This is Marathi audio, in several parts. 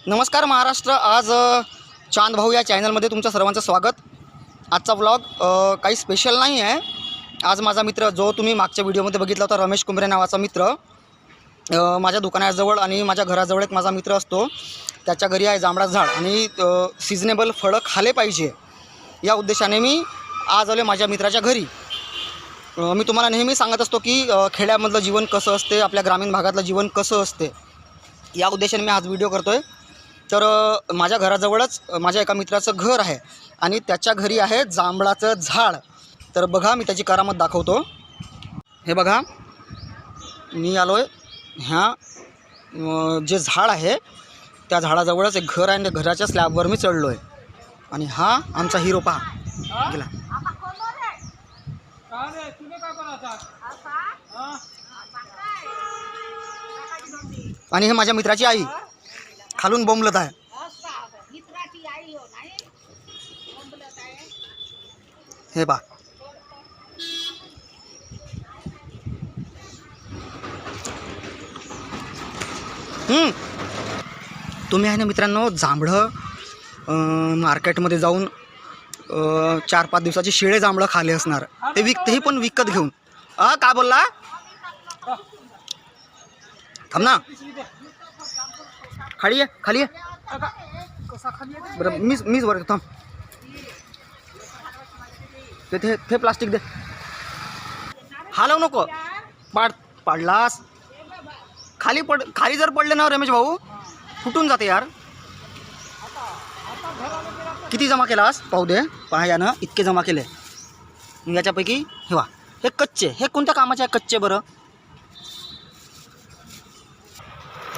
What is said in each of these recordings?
नमस्कार महाराष्ट्र. आज चांद भाऊ या चॅनलमध्ये तुमचं सर्वांचं स्वागत. आजचा व्लॉग काही स्पेशल नाही आहे. आज माझा मित्र जो तुम्ही मागच्या व्हिडिओमध्ये बघितला होता, रमेश कुंबरे नावाचा मित्र, माझ्या दुकानाजवळ आणि माझ्या घराजवळ एक माझा मित्र असतो. त्याच्या घरी आहे जांभळाचं झाड आणि सिजनेबल फळं खाले पाहिजे या उद्देशाने मी आज आले माझ्या मित्राच्या घरी. मी तुम्हाला नेहमी सांगत असतो की खेड्यामधलं जीवन कसं असते, आपल्या ग्रामीण भागातलं जीवन कसं असते, या उद्देशाने मी आज व्हिडिओ करतो आहे. तर माझ्या घराजवळच माझ्या एका मित्राचं घर आहे आणि त्याच्या घरी आहे जांभळाचं झाड. तर बघा, मी त्याची करामत दाखवतो. हे बघा, मी आलो आहे ह्या जे झाड आहे त्या झाडाजवळच एक घर आहे आणि घराच्या स्लॅबवर मी चढलो आहे. आणि हा आमचा हिरो पहा गेला. आणि हे माझ्या मित्राची आई खालून बोंबलत आहे. हे पहा, तुम्ही आहे ना मित्रांनो, जांभळं मार्केटमध्ये जाऊन 4-5 दिवसाचे शिळे जांभळं खाले असणार, ते पण विकत घेऊन. का बोलला? थांब ना, खाली आहे बरं, मीच वर थांब. ते प्लास्टिक दे, हालवू नको. पाडलास खाली जर पडले ना रमेश भाऊ, फुटून जाते यार. किती जमा केलास पाहू दे. पहा यानं इतके जमा केले. याच्यापैकी हे वा, हे कच्चे, हे कोणत्या कामाचे आहे कच्चे बरं?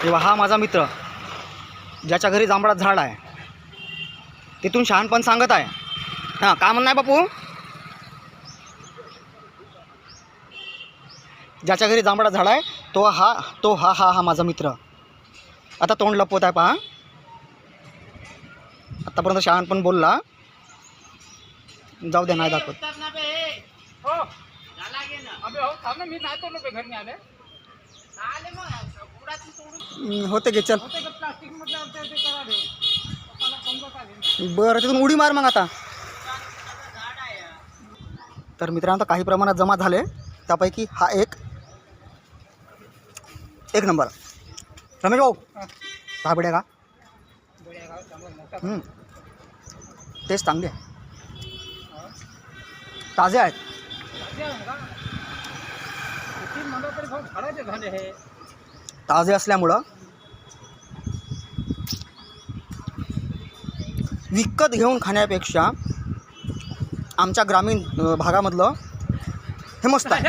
तेव्हा हा माझा मित्र ज्याच्या घरी जांभळाचं झाड आहे, तिथून शहाणपण सांगत आहे. हां, का म्हणणं आहे बापू? ज्याच्या घरी जांभळाचं झाड आहे तो हा माझा मित्र. आता तोंड लपवत आहे पहा. आत्तापर्यंत शहाणपण बोलला, जाऊ दे, नाही दाखवत. होते गे, चल बरं, तिथून उडी मार मग आता. तर मित्रांनो, काही प्रमाणात जमा झाले, त्यापैकी हा एक नंबर. रमेश भाऊ, हा बड्या का? तेच चांगले आहे, ताजे आहेत. ताजे असल्यामुळं विकत घेऊन खाण्यापेक्षा आमच्या ग्रामीण भागामधलं हे मस्त आहे.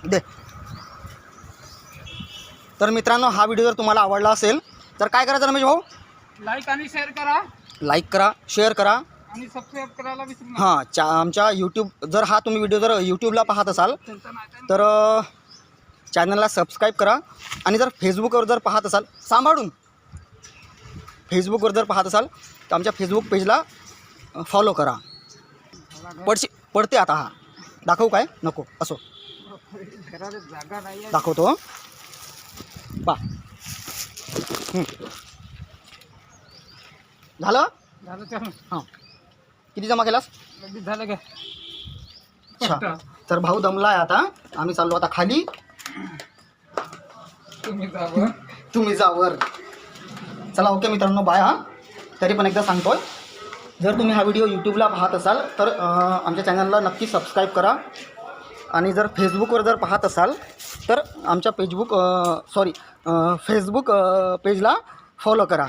दे. तर मित्रांनो, हा व्हिडिओ जर तुम्हाला आवडला असेल तर काय करायचं रमेश भाऊ? लाईक आणि शेअर करा. लाईक करा, शेअर करा आणि सबस्क्राईब करायला विसरू नका. हां, आमच्या यूट्यूब, जर हा तुम्ही व्हिडिओ जर यूट्यूबला पाहत असाल तर चॅनलला सबस्क्राईब करा. आणि जर फेसबुकवर जर पाहत असाल, सांभाळून फेसबुकवर जर पाहत असाल तर आमच्या फेसबुक पेजला फॉलो करा. पडते आता. हा दाखवू काय? नको, असो दाखवतो. पा झालं. हां, किती जमा केलास? झालं का? अच्छा, तर भाऊ दमला आहे आता. आम्ही चाललो आता खाली. तुम्ही जा वर. चला, ओके मित्रांनो, बाय. हां, तरी पण एकदा सांगतोय, जर तुम्ही हा व्हिडिओ यूट्यूबला पाहत असाल तर आमच्या चॅनलला नक्की सबस्क्राईब करा. आणि जर फेसबुकवर जर पाहत असाल तर आमच्या फेसबुक पेजला फॉलो करा.